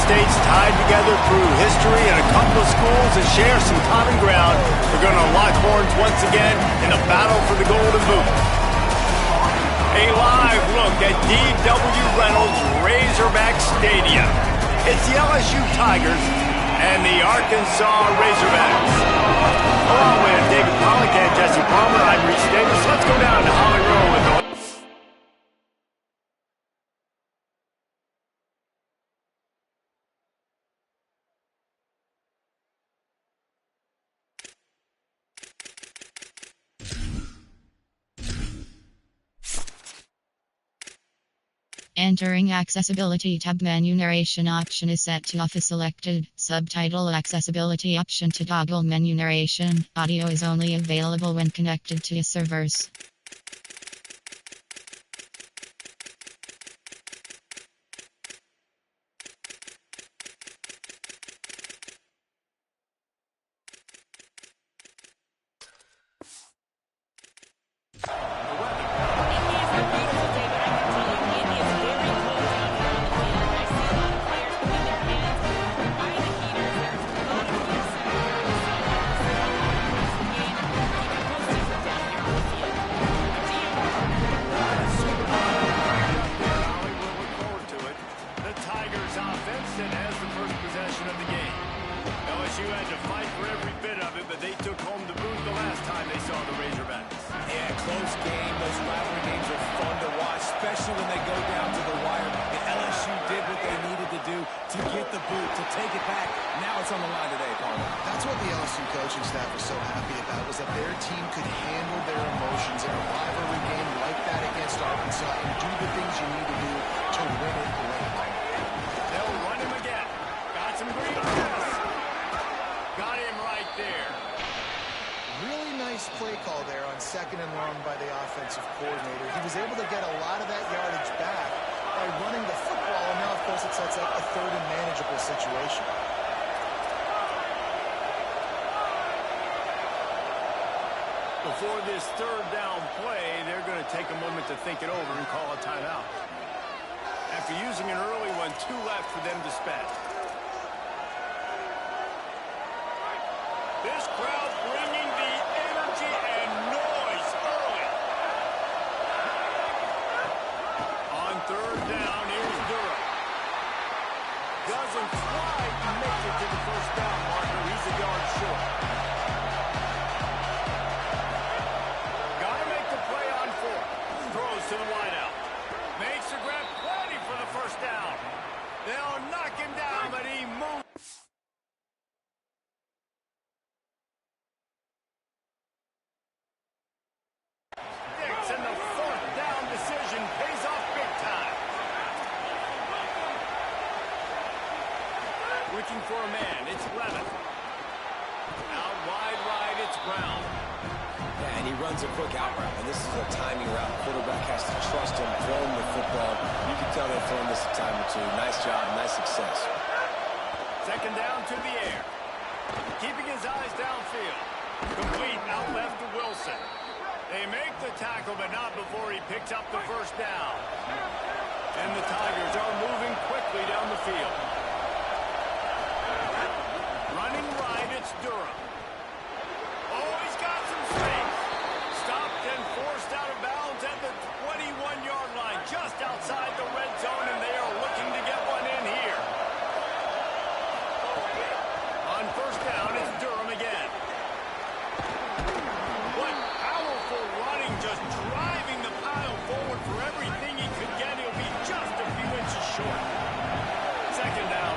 states tied together through history and a couple of schools that share some common ground are going to lock horns once again in the battle for the Golden Boot. A live look at D.W. Reynolds Razorback Stadium. It's the LSU Tigers and the Arkansas Razorbacks. Along with David Pollock and Jesse Palmer, I'm Reese Davis. Let's go down to Holly Rowe with the Entering Accessibility tab, menu narration option is set to off is selected. Subtitle accessibility option to toggle menu narration. Audio is only available when connected to servers. Second and long by the offensive coordinator. He was able to get a lot of that yardage back by running the football, and now, of course, it sets up a third and manageable situation. Before this third down play, they're going to take a moment to think it over and call a timeout. After using an early one, 2 left for them to spend. This crowd bringing the energy and noise early. On third down, here's Durham. Doesn't quite make it to the first down marker. He's a yard short. Got to make the play on 4th. Throws to the wideout. Makes the grab, plenty for the first down. They'll knock him down, but he moves. And the 4th down decision pays off big time. Looking for a man, it's Levitt. Out wide right, it's Brown. Yeah, and he runs a quick out route, and this is a timing route. Quarterback has to trust him, throw him the football. You can tell they're throwing this a time or two. Nice job, nice success. Second down to the air. Keeping his eyes downfield. Complete out left to Wilson. They make the tackle, but not before he picks up the first down. And the Tigers are moving quickly down the field. Running right, it's Durham. Oh, he's got some space. Stopped and forced out of bounds at the 21-yard line, just outside the red zone, and they are looking to get one in here. On first down, it's Durham again. What powerful running, just driving the pile forward for everything he could get. He'll be just a few inches short. Second down.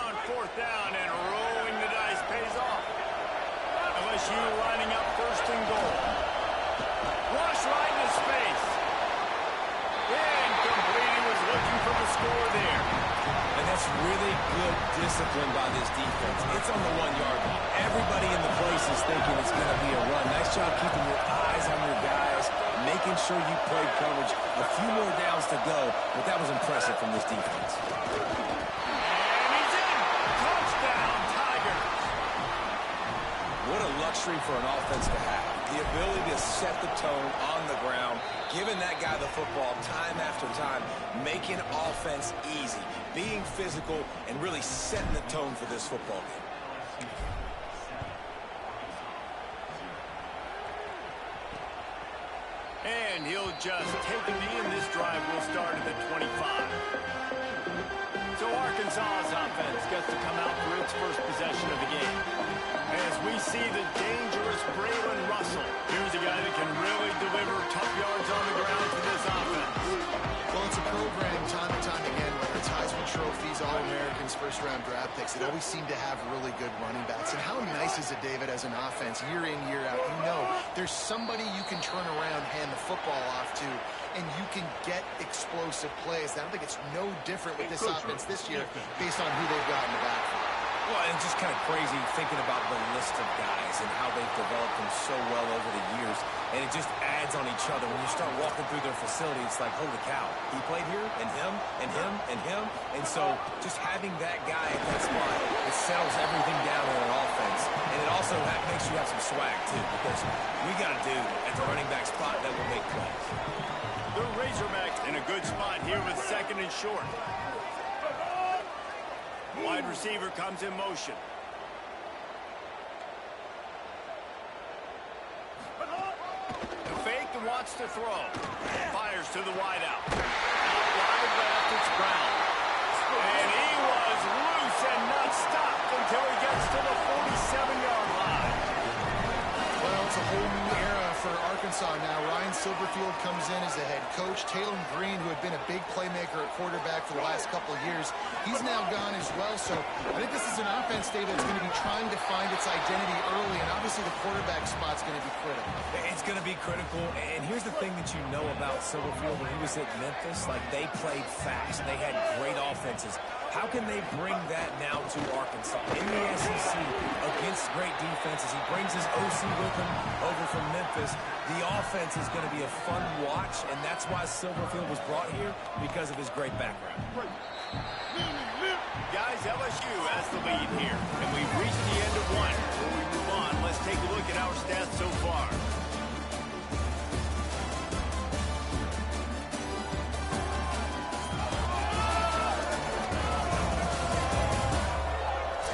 on fourth down, and rolling the dice pays off. LSU lining up first and goal. Rush right in his face. Incomplete. He was looking for the score there. And that's really good discipline by this defense. It's on the 1 yard line. Everybody in the place is thinking it's going to be a run. Nice job keeping your eyes on your guys, making sure you played coverage. A few more downs to go, but that was impressive from this defense. And he's in. Touchdown, Tigers. What a luxury for an offense to have. The ability to set the tone on the ground, giving that guy the football time after time, making offense easy, being physical, and really setting the tone for this football game. And he'll just take a knee, and this drive will start at the 25. So Arkansas's offense gets to come out for its first possession of the game. As we see the dangerous Braylon Russell. Here's a guy that can really deliver tough yards on the ground for this offense. Well, it's a program time and time again, whether it's Heisman trophies, All-Americans, first-round draft picks, they always seem to have really good running backs. And how nice is it, David, as an offense, year in, year out? You know, there's somebody you can turn around, hand the football off to, and you can get explosive plays. I don't think it's no different with this offense this year based on who they've got in the backfield. Well, and just kind of crazy thinking about the list of guys and how they've developed them so well over the years. And it just adds on each other. When you start walking through their facility, it's like, holy cow, he played here, and him, and him, and him. And so just having that guy at that spot, it settles everything down in an offense. And it also makes you have some swag, too, because we got a dude at the running back spot that will make plays. The Razorbacks in a good spot here with second and short. Wide receiver comes in motion. The fake and wants to throw. Fires to the wideout. Out wide left, it's Brown. And he was loose and not stopped until he gets to the 47-yard line. Well, it's a whole new era for Arkansas now. Ryan Silverfield comes in as the head coach. Taylor Green, who had been a big playmaker at quarterback for the last couple of years, he's now gone as well. So I think this is an offense, Dave, that's going to be trying to find its identity early, and obviously the quarterback spot's going to be critical. It's going to be critical, and here's the thing that you know about Silverfield. When he was at Memphis, like, they played fast. They had great offenses. How can they bring that now to Arkansas in the SEC against great defenses? He brings his OC with him over from Memphis. The offense is going to be a fun watch, and that's why Silverfield was brought here, because of his great background. Guys, LSU has the lead here, and we've reached the end of one. Before we move on, let's take a look at our stats so far.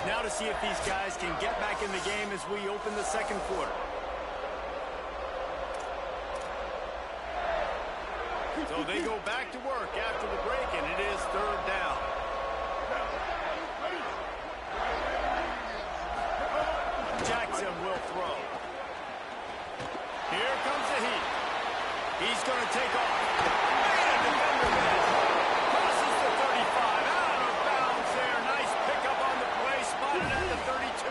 Now to see if these guys can get back in the game as we open the second quarter. So they go back to work after the break, and it is third down. Jackson will throw. Here comes the heat. He's going to take off. Man, defender missed. Crosses the 35. Out of bounds there. Nice pickup on the play. Spotted at the 32.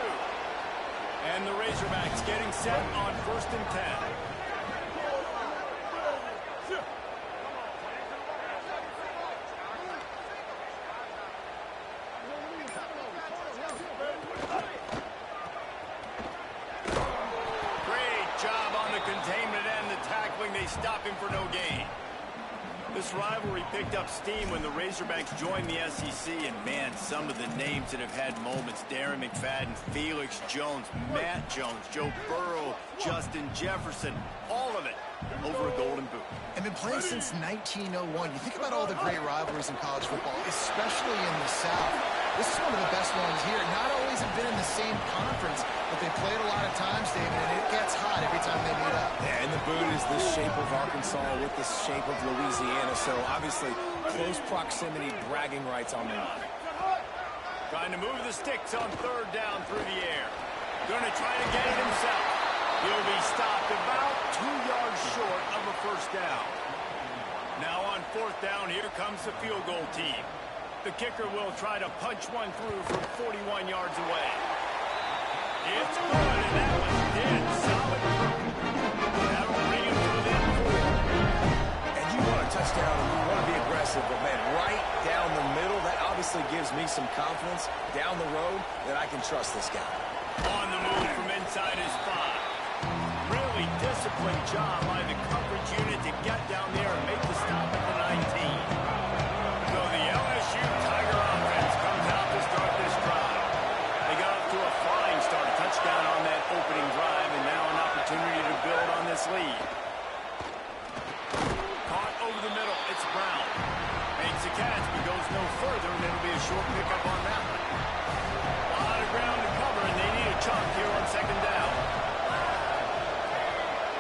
And the Razorbacks getting set on 1st and 10. Containment and the tackling, they stop him for no gain. This rivalry picked up steam when the Razorbacks joined the SEC, and man, some of the names that have had moments: Darren McFadden, Felix Jones, Matt Jones, Joe Burrow, Justin Jefferson, all of it over a Golden Boot. And been playing since 1901. You think about all the great rivalries in college football, especially in the South. This is one of the best ones here. Not always have been in the same conference, but they played a lot of times, David, and it gets hot every time they meet up. Yeah, and the boot is the shape of Arkansas with the shape of Louisiana, so obviously close proximity, bragging rights on the line. Trying to move the sticks on third down through the air. Going to try to get it himself. He'll be stopped about 2 yards short of a first down. Now on 4th down, here comes the field goal team. The kicker will try to punch one through from 41 yards away. It's good, and that was dead solid. That'll bring him to within 4. And you want a touchdown, and you want to be aggressive, but, man, right down the middle, that obviously gives me some confidence down the road that I can trust this guy. On the move from inside his 5. Really disciplined job by the coverage unit to get down there and make the stop at the 19. So the LSU Tiger offense comes out to start this drive. They got off to a flying start, a touchdown on that opening drive, and now an opportunity to build on this lead. Caught over the middle, it's Brown. Makes the catch, but goes no further, and it'll be a short pickup on that one. A lot of ground to cover, and they need a chunk here on second down.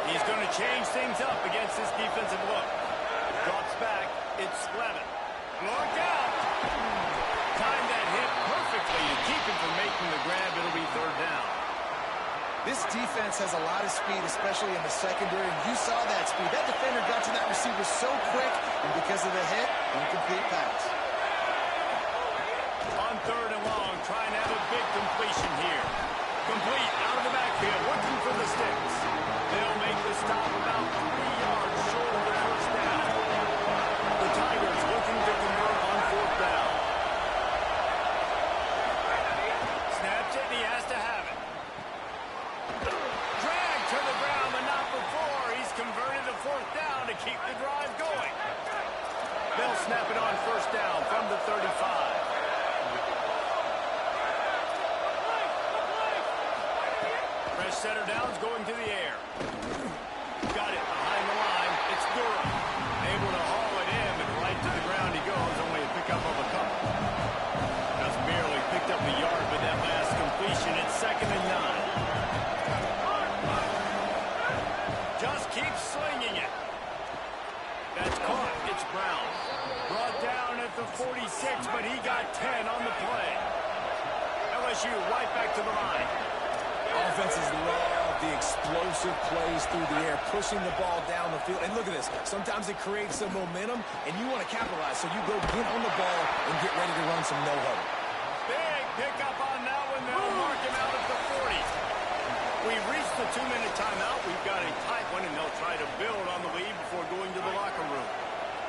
He's going to change things up against this defensive look. Drops back, it's Levin. Look out! Timed that hit perfectly to keep him from making the grab. It'll be third down. This defense has a lot of speed, especially in the secondary, and you saw that speed. That defender got to that receiver so quick, and because of the hit, incomplete pass. On third and long, trying to have a big completion here. Complete out of the backfield, looking for the sticks. They'll make the stop about 3 yards short of the first down. The Tigers looking to convert on fourth down. Snaps it, and he has to have it. Drag to the ground, but not before. He's converted to fourth down to keep the drive going. They'll snap it on first down from the 35. Fresh center down's going to the air. Got it behind the line. It's Durham. Able to haul it in, but right to the ground he goes. Only a pickup of a couple. Just barely picked up a yard with that last completion. It's second and 9. Just keep slinging it. That's caught. It's Brown. Brought down at the 46, but he got 10 on the play. LSU right back to the line. Offenses love the explosive plays through the air, pushing the ball down the field. And look at this. Sometimes it creates some momentum, and you want to capitalize. So you go get on the ball and get ready to run some no-huddle. Big pickup on that one. They'll mark him out at the 40. We've reached the 2-minute timeout. We've got a tight one, and they'll try to build on the lead before going to the locker room.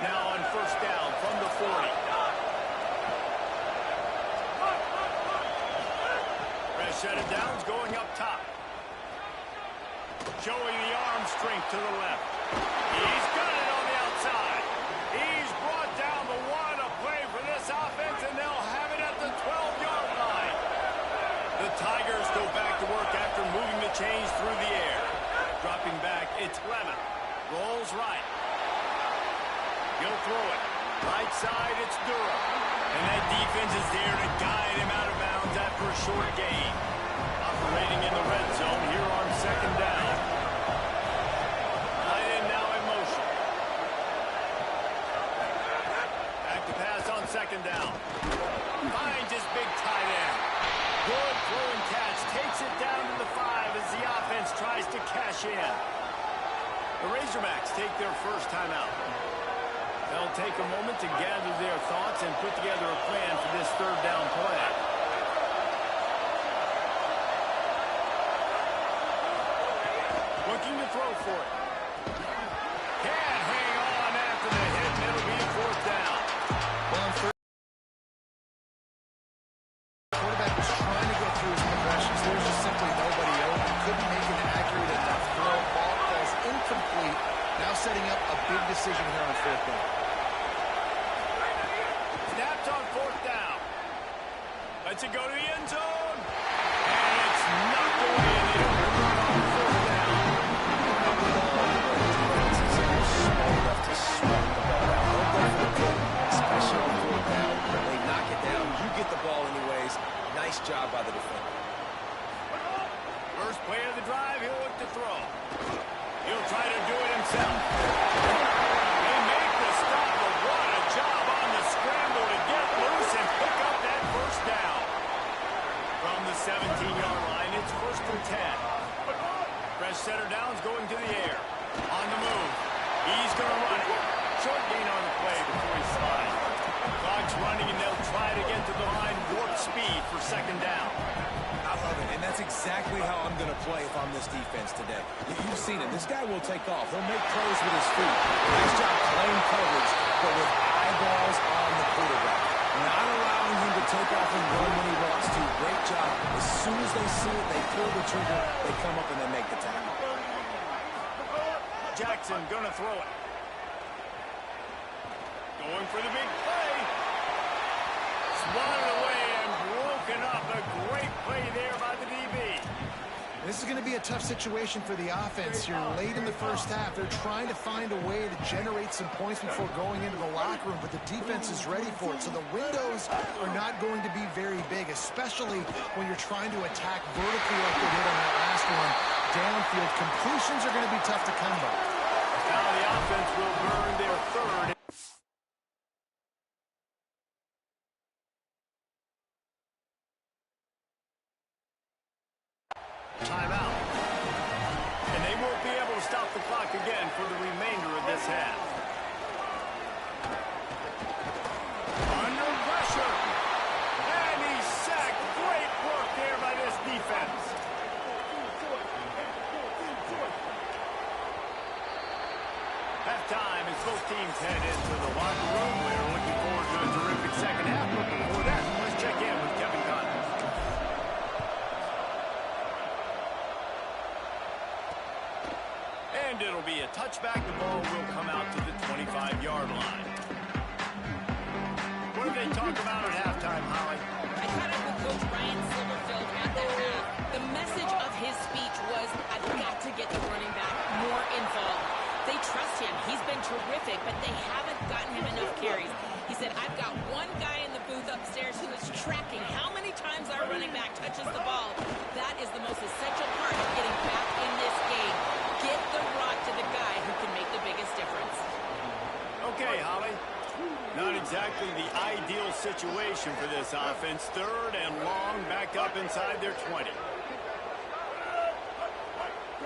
Now on first down from the 40. Set of downs going up top. Showing the arm strength to the left. He's got it on the outside. He's brought down the one, a play for this offense, and they'll have it at the 12-yard line. The Tigers go back to work after moving the chains through the air. Dropping back, it's Levin. Rolls right. He'll throw it. Right side, it's Durham. And that defense is there to guide him out of bounds after a short gain. Operating in the red zone here on second down. Tight end now in motion. Back to pass on second down. Finds his big tight end. Good throw and catch. Takes it down to the 5 as the offense tries to cash in. The Razorbacks take their first timeout. They'll take a moment to gather their thoughts and put together a plan for this third down play. Looking to throw for it. Can't hang on after the hit, and it'll be a fourth down. Quarterback was trying to go through his progressions. There was just simply nobody open. Couldn't make an accurate enough throw. Ball falls incomplete. Now setting up a big decision here on fourth down. Snapped on fourth down. Lets it go to the end zone. And it's knocked away, and they don't convert on fourth down. Small enough to sweat the ball out. Don't go for the kick, especially on fourth down. They knock it down. You get the ball anyways. Nice job by the defender. First play of the drive, he'll look to throw. He'll try to do it himself. They make the stop, but what a job on the scramble to get loose and pick up that first down. From the 17-yard line, it's first and 10. Fresh center downs going to the air. On the move. He's going to run it. Short gain on the play before he slides. Razorbacks running, and they'll try to get to the line warp speed for second down. I love it, and that's exactly how I'm going to play if I'm this defense today. You've seen it. This guy will take off. He'll make plays with his feet. Nice job playing coverage, but with eyeballs on the quarterback. Not allowing him to take off and run when he wants to. Great job. As soon as they see it, they pull the trigger, they come up and they make the tackle. Jackson gonna throw it. Going for the big play. Swatted away and broken up. A great play there by the DB. This is going to be a tough situation for the offense here late in the first half. They're trying to find a way to generate some points before going into the locker room, but the defense is ready for it. So the windows are not going to be very big, especially when you're trying to attack vertically like they did on that last one. Downfield completions are going to be tough to come by. Now the offense will burn their third. Timeout. And they won't be able to stop the clock again for the remainder of this half. Under pressure. And he's sacked. Great work there by this defense. Halftime as both teams head into the locker room. We're looking forward to a terrific second half. But before that, let's check in with Kevin Connors. And it'll be a touchback. The ball will come out to the 25-yard line. What did they talk about at halftime, Holly? I caught up with Coach Ryan Silverfield at the half. The message of his speech was, I've got to get the running back more involved. They trust him. He's been terrific, but they haven't gotten him enough carries. He said, I've got one guy in the booth upstairs who is tracking how many times our running back touches the ball. That is the most essential part of getting back in this game. Get the rock to the guy who can make the biggest difference. Okay, Holly. Not exactly the ideal situation for this offense. Third and long, back up inside their 20.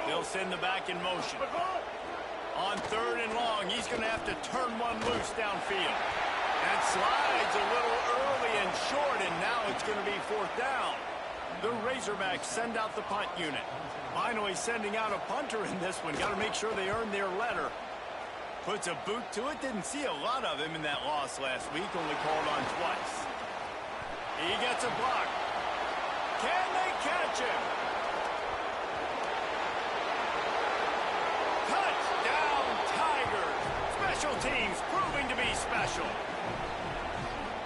They'll send the back in motion. On third and long, he's going to have to turn one loose downfield. And slides a little early and short, and now it's going to be fourth down. The Razorbacks send out the punt unit. Finally sending out a punter in this one. Got to make sure they earn their letter. Puts a boot to it. Didn't see a lot of him in that loss last week. Only called on twice. He gets a block. Can they catch him? Touchdown, Tigers. Special teams proving to be special.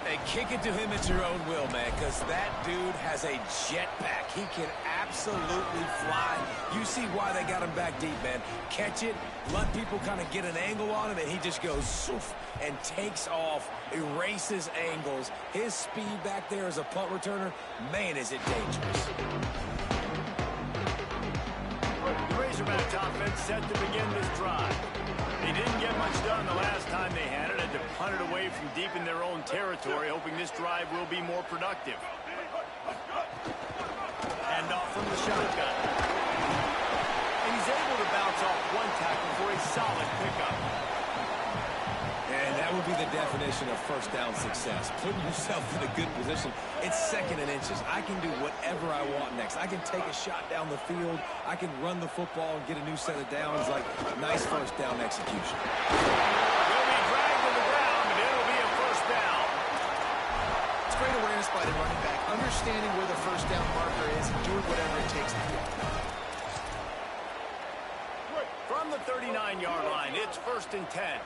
Hey, kick it to him at your own will, man, because that dude has a jetpack. He can absolutely fly. You see why they got him back deep, man. Catch it, let people kind of get an angle on him, and he just goes soof and takes off, erases angles. His speed back there as a punt returner, man, is it dangerous. The Razorbacks offense set to begin this drive. They didn't get much done the last time they had it. Had to punt it away from deep in their own territory, hoping this drive will be more productive. And off from the shotgun. And he's able to bounce off one tackle for a solid pickup. And that would be the definition of first down success. Putting yourself in a good position. It's second and inches. I can do whatever I want next. I can take a shot down the field. I can run the football and get a new set of downs. Like, nice first down execution. They'll be dragged to the ground, but it'll be a first down. It's great awareness by the running back, understanding where the first down marker is and doing whatever it takes to get it. From the 39-yard line, it's first and 10.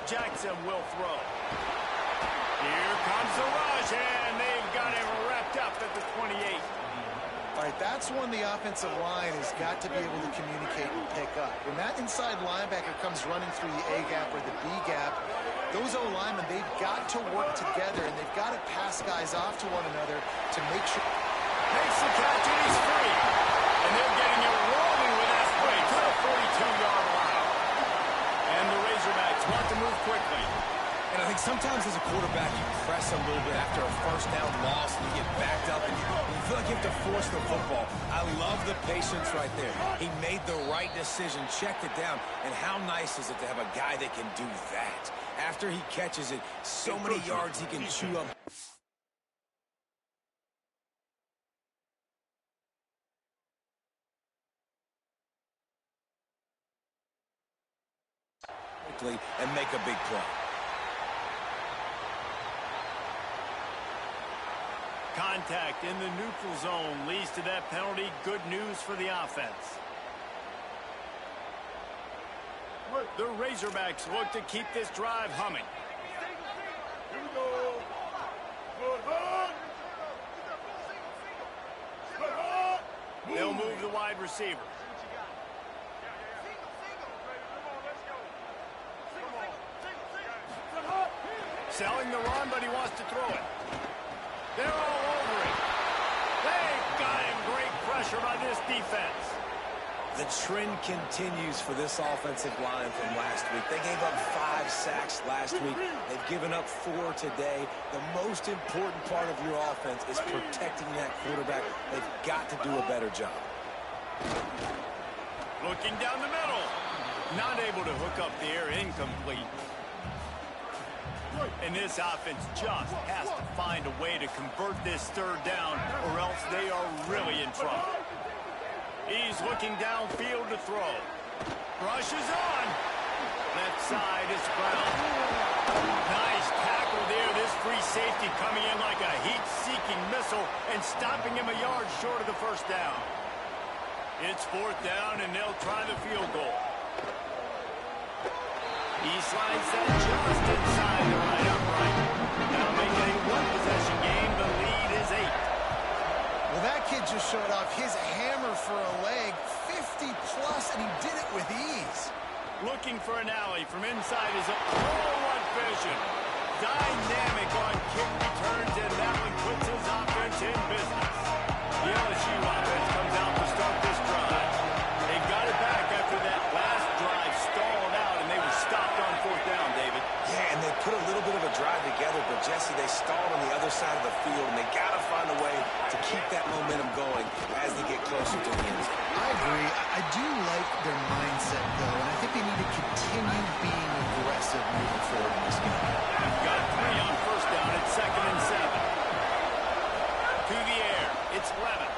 Jackson will throw. Here comes the rush, and they've got him wrapped up at the 28. All right, that's when the offensive line has got to be able to communicate and pick up. When that inside linebacker comes running through the A gap or the B gap, those O-linemen, they've got to work together, and they've got to pass guys off to one another to make sure. Makes the catch, and he's free. And they're getting it rolling with that play to the 42-yard line. And the Razorbacks want to move quickly. And I think sometimes as a quarterback, you press a little bit after a first down loss, and you get backed up, and you feel like you have to force the football. I love the patience right there. He made the right decision, checked it down, and how nice is it to have a guy that can do that? After he catches it, so many yards he can chew up. And make a big play. Contact in the neutral zone leads to that penalty. Good news for the offense. The Razorbacks look to keep this drive humming. Here we go. They'll move the wide receiver. Selling the run, but he wants to throw it. They're all over it. They've got him. Great pressure by this defense. The trend continues for this offensive line from last week. They gave up 5 sacks last week. They've given up 4 today. The most important part of your offense is protecting that quarterback. They've got to do a better job. Looking down the middle. Not able to hook up the air. Incomplete. And this offense just has to find a way to convert this third down, or else they are really in trouble. He's looking downfield to throw. Rushes on. Left side is Brown. Nice tackle there. This free safety coming in like a heat-seeking missile and stopping him a yard short of the first down. It's 4th down, and they'll try the field goal. He slides that just inside the right upright. Now making a one-possession game. The lead is 8. Well, that kid just showed off his hammer for a leg, 50-plus, and he did it with ease. Looking for an alley from inside his own. Oh, what vision. Dynamic on kick returns, and that one puts his offense in business. The LSU offense comes out to start this drive. They got it back after that last drive stalled out, and they were stopped on 4th down, David. Yeah, and they put a little bit of a drive together, but Jesse, they stalled on the other side of the field, and they got to find a way to keep that momentum going as they get closer to the end zone. I agree. I do like their mindset, though, and I think they need to continue being aggressive moving forward in this game. Got 3 on 1st down. It's 2nd and 7. To the air. It's Levin.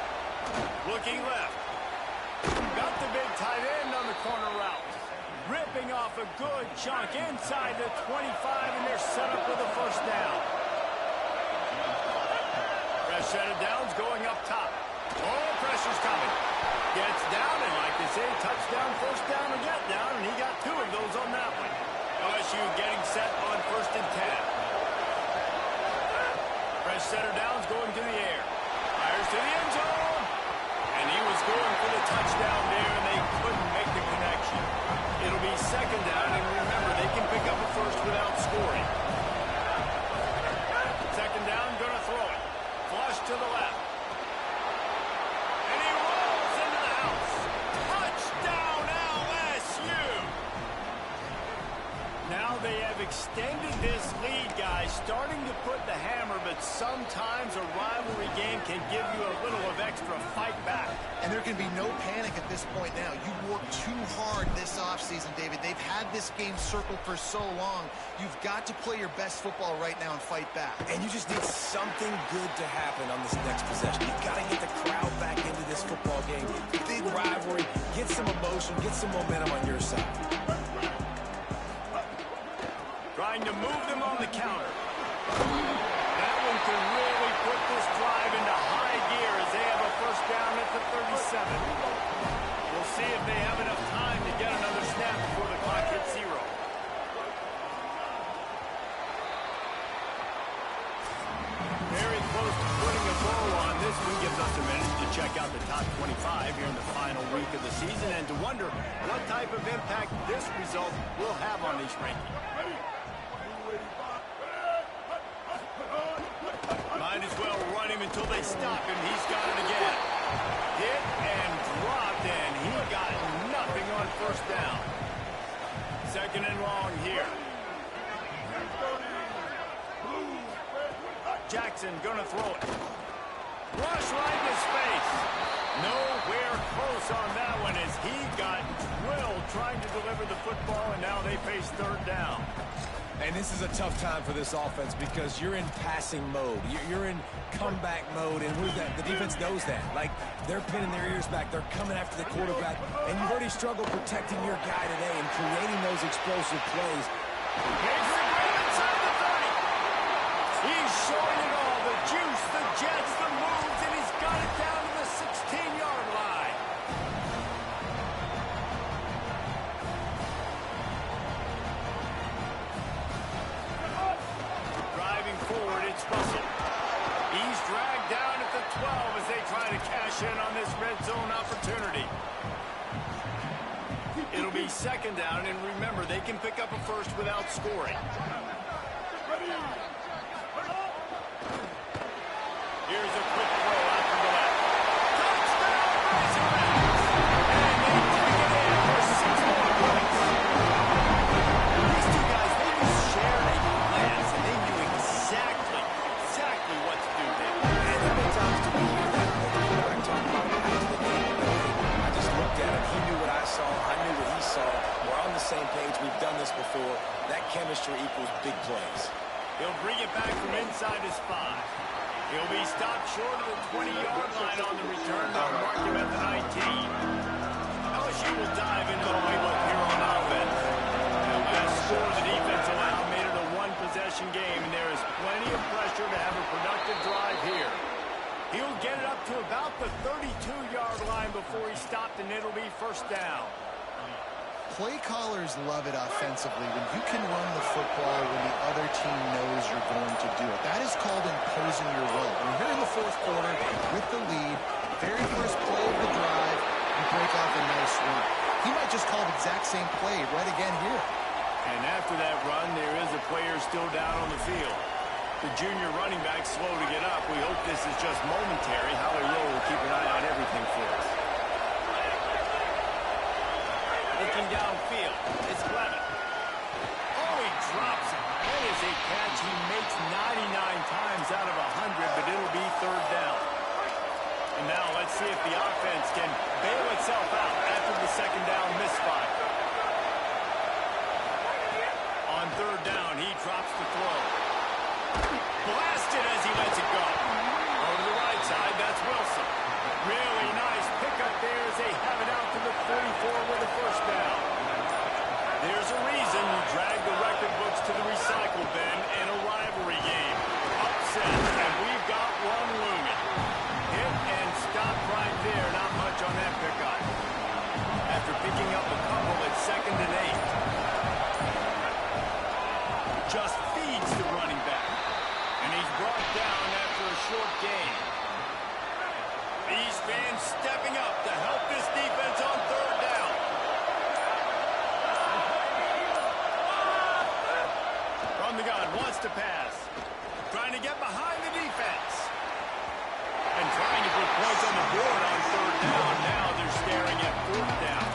Looking left. Got the big tight end on the corner route. Ripping off a good chunk inside the 25, and they're set up with a 1st down. Fresh set of downs going up top. Oh, pressure's coming. Gets down, and like they say, touchdown, 1st down, or get down, and he got 2 of those on that one. LSU getting set on 1st and 10. Fresh set of downs going to the air. Fires to the end zone. And he was going for the touchdown there, and they couldn't make the connection. It'll be 2nd down, and remember, they can pick up a 1st without scoring. 2nd down, gonna throw it. Flush to the left. And he rolls into the house. Touchdown, LSU! Now they have extended this lead, guys, starting to put the hammer, but sometimes a rivalry game can give you a little of extra fight back. And there can be no panic at this point now. You've worked too hard this offseason, David. They've had this game circled for so long. You've got to play your best football right now and fight back. And you just need something good to happen on this next possession. You've got to get the crowd back into this football game. Big rivalry. Get some emotion. Get some momentum on your side. Trying to move them on the counter. That one can really put this drive into high gear as they have a 1st down at the 37. We'll see if they have enough time to get another snap before the clock hits 0. Very close to putting a bow on. This one gives us a minute to check out the top 25 here in the final week of the season and to wonder what type of impact this result will have on these rankings. Might as well run him until they stop him. He's got it again. Hit and dropped, and he got nothing on 1st down. 2nd and long here. Jackson gonna throw it. Rush right in his face. Nowhere close on that one as he got drilled trying to deliver the football, and now they face third down. And this is a tough time for this offense because you're in passing mode. You're in comeback mode, and the defense knows that. Like, they're pinning their ears back. They're coming after the quarterback, and you've already struggled protecting your guy today and creating those explosive plays. Inside the 30. He's showing it all. The juice, the jets, the moves, and he's got it down to the 16-yard line. Driving forward, it's Russell. He's dragged down at the 12 as they try to cash in on this red zone opportunity. It'll be second down, and remember, they can pick up a first without scoring. Here's a quick throw out to the left. Touchdown, Razorbacks! And they bring it in for 6 more points. These two guys, they just shared a glance, and they knew exactly what to do there. And how many times do we hear that? I talk about it after the game. I just looked at him. He knew what I saw. I knew what he saw. We're on the same page. We've done this before. That chemistry equals big plays. He'll bring it back from inside his 5. He'll be stopped short of the 20-yard line on the return. They'll mark him at the 19. LSU will dive into the playbook here on offense. The last score the defense allowed made it a one-possession game, and there is plenty of pressure to have a productive drive here. He'll get it up to about the 32-yard line before he's stopped, and it'll be first down. Play callers love it offensively when you can run the football when the other team knows you're going to do it. That is called imposing your will. When you're in the fourth quarter with the lead, very first play of the drive, you break off a nice run. He might just call the exact same play right again here. And after that run, there is a player still down on the field. The junior running back slow to get up. We hope this is just momentary. Howie Rowe will keep an eye on everything for us. Looking downfield, it's Levin. Oh, he drops it. That is a catch he makes 99 times out of 100, but it'll be third down. And now let's see if the offense can bail itself out after the second down misfire. On third down, he drops the throw. Blasted as he lets it go. Over to the right side, that's Wilson. Really nice pickup there as they have it out to the 44 with a first down. There's a reason you drag the record books to the recycle bin in a rivalry game. Upset, and we've got one looming. Hit and stop right there. Not much on that pickup. After picking up a couple, it's 2nd and 8. Just feeds the running back. And he's brought down after a short gain. These fans stepping up to help this defense on third down. From the gun, wants to pass. Trying to get behind the defense. And trying to put points on the board on third down. Now they're staring at fourth down.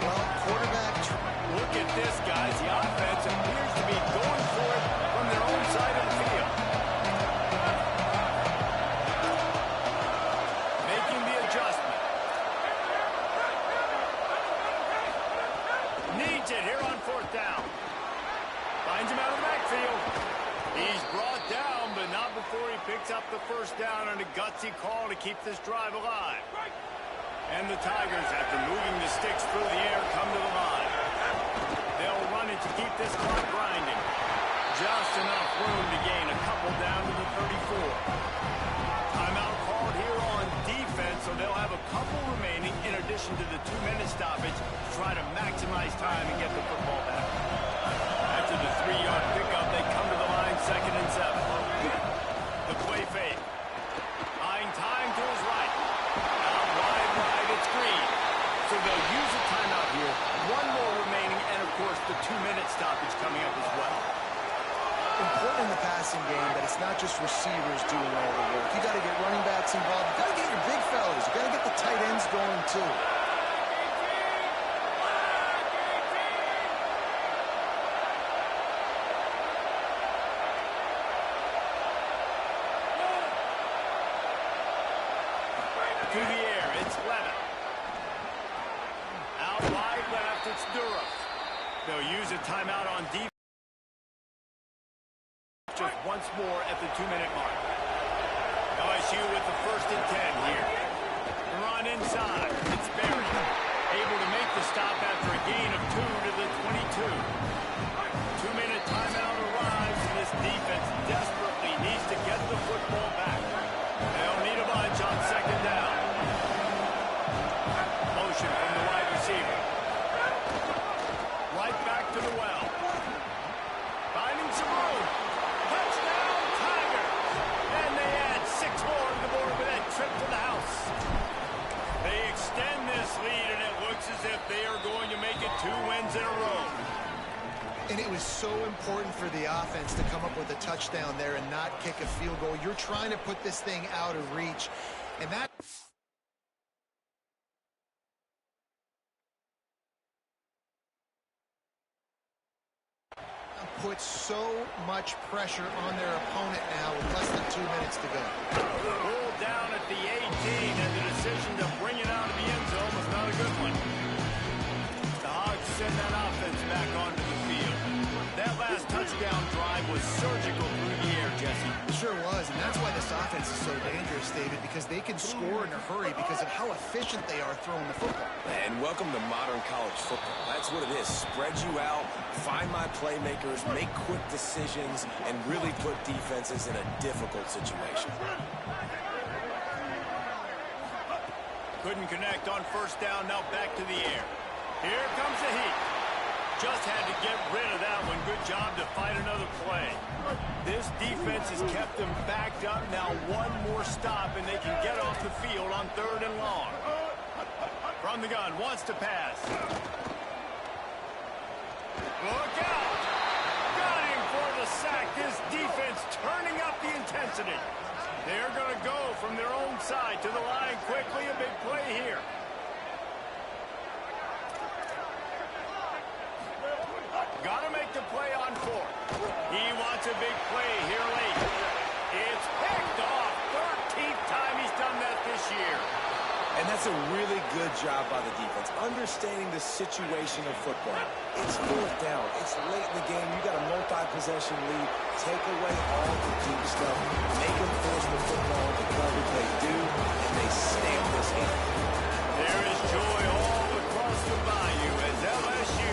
Well, quarterback. Look at this, guys. The offense appears to be going for it from their own side of the field. Making the adjustment. Needs it here on fourth down. Finds him out of the backfield. He's brought down, but not before he picks up the first down on a gutsy call to keep this drive alive. And the Tigers, after moving the sticks through the air, come to the line. They'll run it to keep this clock grinding. Just enough room to gain a couple down to the 34. Timeout called here on defense, so they'll have a couple remaining in addition to the 2-minute stoppage to try to maximize time and get the football back. After the 3-yard pickup, they come to the line 2nd and 7. The play fake. Buying time to his right. Out wide right, it's Green. So they'll use a timeout here. One more remaining, and of course the 2-minute stoppage coming up as well. Important in the passing game that it's not just receivers doing all the work. You got to get running backs involved. You got to get your big fellas. You got to get the tight ends going too. through the air. It's Levitt. Out wide left, it's Durham. They'll use a timeout on defense just once more at the 2-minute mark. LSU with the 1st and 10 here. Run inside. It's Berry. Able to make the stop after a gain of 2 to the 22. 2-minute timeout arrives, and this defense desperately needs to get the football back. They'll need a bunch on 2nd down. Motion from the wide receiver. Right back to the well. Finding some room. Touchdown, Tiger. And they add 6 more to the board with that trip to the house. They extend this lead, and it looks as if they are going to make it 2 wins in a row. And it was so important for the offense to come up with a touchdown there and not kick a field goal. You're trying to put this thing out of reach, and that puts so much pressure on their opponent now with less than 2 minutes to go. Pulled down at the 18, and the decision to bring it out of the end zone was not a good one. The Hogs send that offense back onto the field. That last touchdown drive was surgical through the air, Jesse. It sure was, and that's why this offense is so dangerous, David, because they can score in a hurry because of how efficient they are throwing the football. And welcome to modern college football. That's what it is. Spread you out, find my playmakers, make quick decisions, and really put defenses in a difficult situation. Couldn't connect on 1st down, now back to the air. Here comes the heat. Just had to get rid of that one. Good job to fight another play. This defense has kept them backed up. Now 1 more stop, and they can get off the field on 3rd and long. From the gun, wants to pass. Look out! Got him for the sack. This defense turning up the intensity. They're going to go from their own side to the line quickly. A big play here. Got to make the play on 4th. He wants a big play here late. It's picked off. 13th time he's done that this year. And that's a really good job by the defense, understanding the situation of football. It's 4th down. It's late in the game. You got a multi-possession lead. Take away all the deep stuff. Make them force the football to coverage. They do, and they stamp this game. There is joy all across the bayou as LSU